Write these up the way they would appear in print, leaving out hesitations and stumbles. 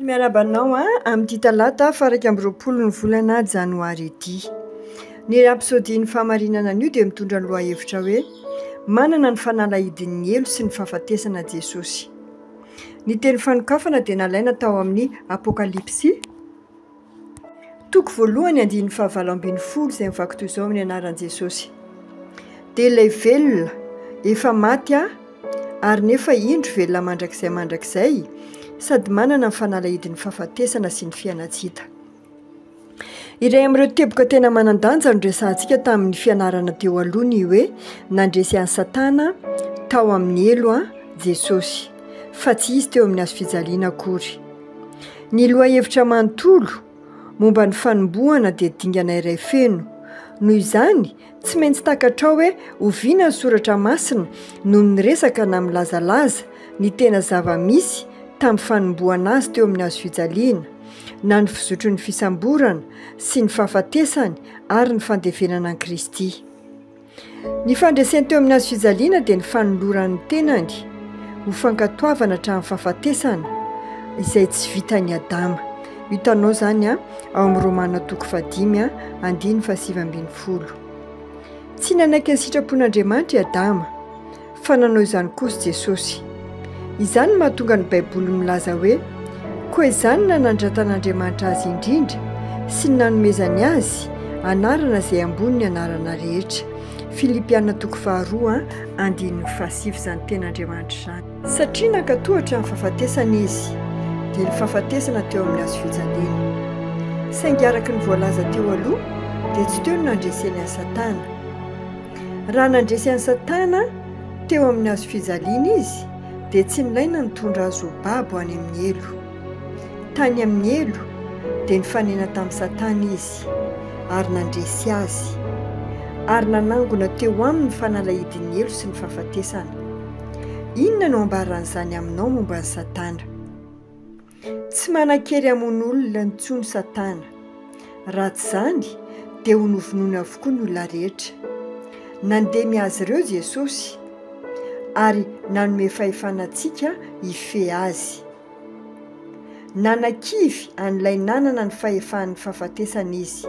Miarabanao amin'ity talata faraika amby roapolo ny volana janoary ity. Ny rapsodiny fahamarinana an'io dia mitondra ny lohahevitra hoe manana ny fanalahidin'ny elo sy ny fahafatesana Jesosy. Ny teny fanokafana dia nalaina tao amin'ny Apokalipsy toko voalohany andininy fahavalo ambin'ny folo izay mivaky toy izao amin'ny anaran'i Jesosy. Dia ilay velona efa maty ary nefa indro velona mandrakizay sady manana ny fanalahidin'ny fahafatesana sy ny fiainatsita. Iray amin'ireo teboka tena manan-danja no resahantsika tamin'ny fianarana teo aloha ny hoe nandresy an'i Satana tao amin'ny elo Jesosy, fa tsy izy teo amin'ny hazo fijaliana akory. Ny lohahevitra manontolo momba ny fanombohana dia dingana iray feno. Noho izany tsy maintsy takatrao hoe oviana ny soratra masina no miresaka na milazalaza ny tena zava-misy tamin'ny fanombohana azy teo amin'ny hazo fijaliana, na ny fizotry ny fisamborana sy ny fahafatesany ary ny fandevenana an'i Kristy. Ny fandreseny teo amin'ny hazo fijaliana dia ny fanoloran'ny tenany ho fankatoavana hatramin'ny fahafatesana izay tsy vitan'i Adama. Hitanao izany ao amin'ny Romana toko 5 andiny 7:10. Tsy nanaiky ny sitrapon'Andriamanitra i Adama, fa nanao izany kosa Jesosy. Izany no mahatonga ny Baiboly milaza hoe koa izany na nandratan'Andriamanitra azy indrindra sy ny nanomezany azy anarana izay ambony ny anarana rehetra. Filipiana toko 2 andiny 7 izany ten'Andriamanitra izany. Satria nankatohatra ny fahafatesana izy dia ny fahafatesana teo amin'ny hazo fijaliana. Saingy araka ny voalaza teo aloha dia tsy teo no nandreseny an'i Satana. Raha nandresy an'i Satana teo amin'ny hazo fijaliana izy dia tsy nilaina nitondra azy ho babo any amin'ny elo. Tany amin'ny elo dia nifanena tamin'i Satana izy ary nandresy azy ary nanangona teo aminy ny fanalahidin'ny elo sy ny fahafatesana. Inona no ambaran'izany aminao momba ny Satana? Tsy manan-kery hamono olona nitsony Satana. Raha tsy izany dia ho novonoina avokoa ny olona rehetra. Nandeha miazy ireo Jesosy ary nanome fahefana antsika hife azy. Nanan-kivy an'ilay nanana ny fahefan'ny fahafatesana izy,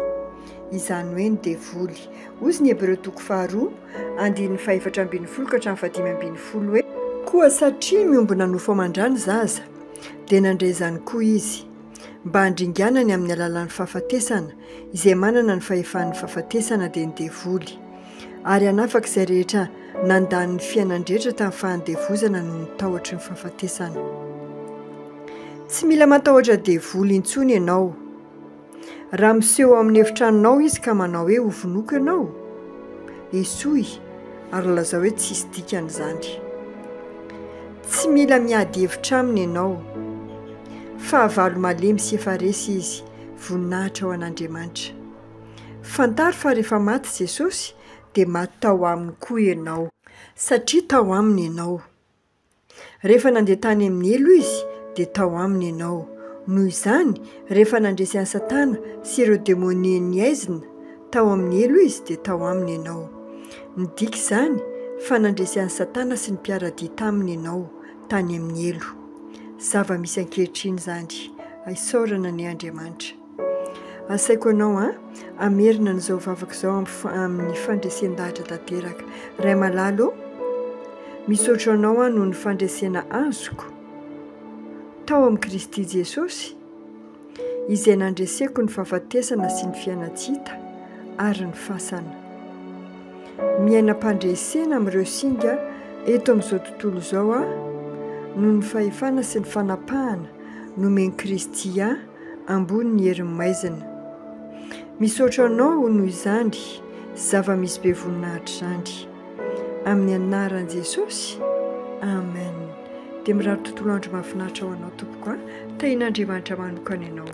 izany hoe ny devoly. Ozy ny Hebreo toko 2 andiny 4:12-5:10 hoe koa satria miombona nofo aman-drano zaza dia nandray izany koa izy mba handringanany amin'ny alalan'ny fahafatesana izay manana ny fahefan'ny fahafatesana dia ny devoly, ary hanafaka izay rehetra nandany ny fiainan-drehetra tamin'ny fahandevozana no nitahotra ny fahafatesana. Tsy mila matahotra devoly intsony ianao. Raha miseho amin'ny efitranonao izy ka manao hoe ovonoko ianao, esoy ary lazao hoe tsisy dikan'izany. Tsy mila miady hevitra aminy ianao. Fahavalo malemy sy efa resy izy, voninahitra ho an'Andriamanitra. Fantaro fa rehefa maty Jesosy dia maty tao aminy koa ianao, satria tao aminy ianao. Rehefa nandeha tany amin'ny elo izy dia tao aminy ianao. Noho izany rehefa nandresy an'i Satana sy ireo demonia niaizina tao amin'ny elo izy dia tao aminy ianao. Midika izany fa nandresy an'i Satana sy ny mpiara-dia taminy ianao tany amin'ny elo. Zava-misy ankehitriny izany. Aisaorana ny Andriamanitra. Asaiko anao amerina n'izao vavaka izao amin'ny fandresen-dahatra tanteraka. Ray malalo, misaotra anao noho ny fandresena azoko tao amin'i Kristy Jesosy izay nandreseko ny fahafatesana sy ny fiainatsita ary ny fasana. Miaina-pandresena amin'ireo singa eto amin'izao tontolo izao noho ny fahefana sy ny fanapahana nomen'i Kristy ambony ny herin'ny maizina. Misaotra anao noho izany zava-misy be voninahitra izany. Amin'ny anaran'i Jesosy, amen. Dia mirary tontolo andro mahafinaritra ho anao tompoko. Tahin'Andriamanitra manokana ianao.